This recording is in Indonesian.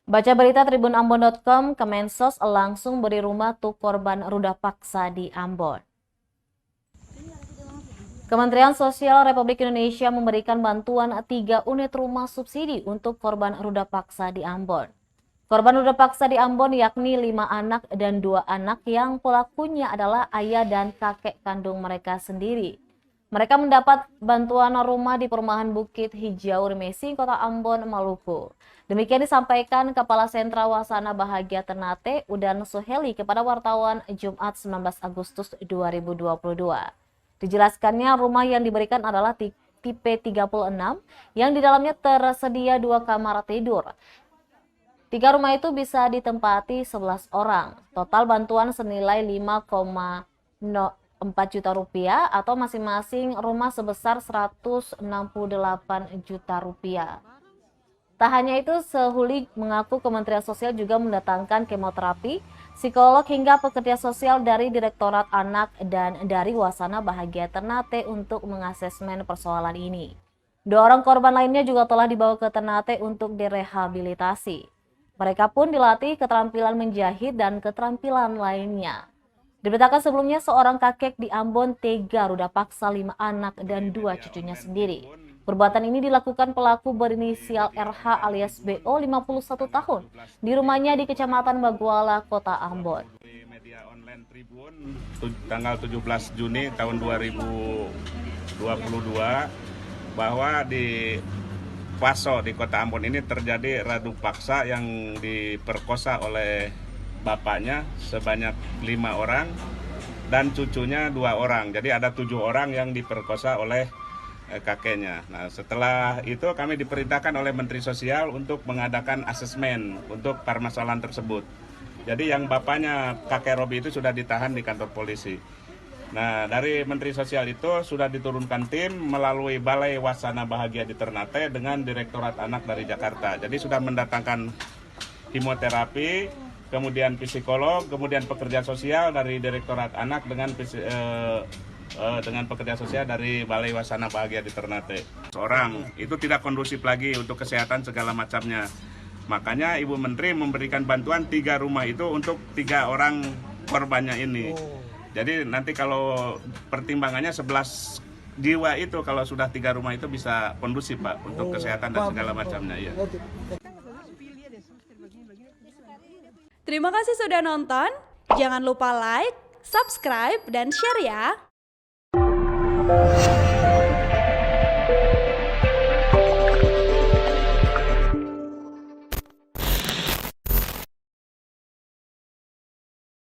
Baca berita tribunambon.com, Kemensos langsung beri rumah untuk korban ruda paksa di Ambon. Kementerian Sosial Republik Indonesia memberikan bantuan 3 unit rumah subsidi untuk korban ruda paksa di Ambon. Korban ruda paksa di Ambon yakni 5 anak dan 2 anak yang pelakunya adalah ayah dan kakek kandung mereka sendiri. Mereka mendapat bantuan rumah di perumahan Bukit Hijau Rimesi, Kota Ambon, Maluku. Demikian disampaikan Kepala Sentra Wasana Bahagia Ternate, Udan Suheli kepada wartawan Jumat 19 Agustus 2022. Dijelaskannya rumah yang diberikan adalah tipe 36 yang di dalamnya tersedia 2 kamar tidur. 3 rumah itu bisa ditempati 11 orang. Total bantuan senilai 5,4 juta rupiah atau masing-masing rumah sebesar 168 juta rupiah. Tak hanya itu, Suheli mengaku Kementerian Sosial juga mendatangkan kemoterapi, psikolog hingga pekerja sosial dari Direktorat Anak dan dari Wasana Bahagia Ternate untuk mengasesmen persoalan ini. 2 orang korban lainnya juga telah dibawa ke Ternate untuk direhabilitasi. Mereka pun dilatih keterampilan menjahit dan keterampilan lainnya. Diberitakan sebelumnya seorang kakek di Ambon tega ruda paksa 5 anak dan 2 cucunya sendiri. Perbuatan ini dilakukan pelaku berinisial RH alias BO 51 tahun di rumahnya di Kecamatan Baguala, Kota Ambon. Di media online Tribun tanggal 17 Juni tahun 2022 bahwa di Paso di Kota Ambon ini terjadi radu paksa yang diperkosa oleh bapaknya sebanyak 5 orang dan cucunya 2 orang. Jadi ada 7 orang yang diperkosa oleh kakeknya. Nah, setelah itu kami diperintahkan oleh Menteri Sosial untuk mengadakan asesmen untuk permasalahan tersebut. Jadi yang bapaknya kakek Robi itu sudah ditahan di kantor polisi. Nah, dari Menteri Sosial itu sudah diturunkan tim melalui Balai Wasana Bahagia di Ternate dengan Direktorat Anak dari Jakarta. Jadi sudah mendatangkan hipnoterapi, kemudian psikolog, kemudian pekerja sosial dari Direktorat Anak dengan pekerja sosial dari Balai Wasana Bahagia di Ternate. Seorang itu tidak kondusif lagi untuk kesehatan segala macamnya. Makanya Ibu Menteri memberikan bantuan 3 rumah itu untuk 3 orang korbannya ini. Jadi nanti kalau pertimbangannya 11 jiwa itu kalau sudah 3 rumah itu bisa kondusif Pak untuk kesehatan dan segala macamnya ya. Terima kasih sudah nonton. Jangan lupa like, subscribe, dan share ya.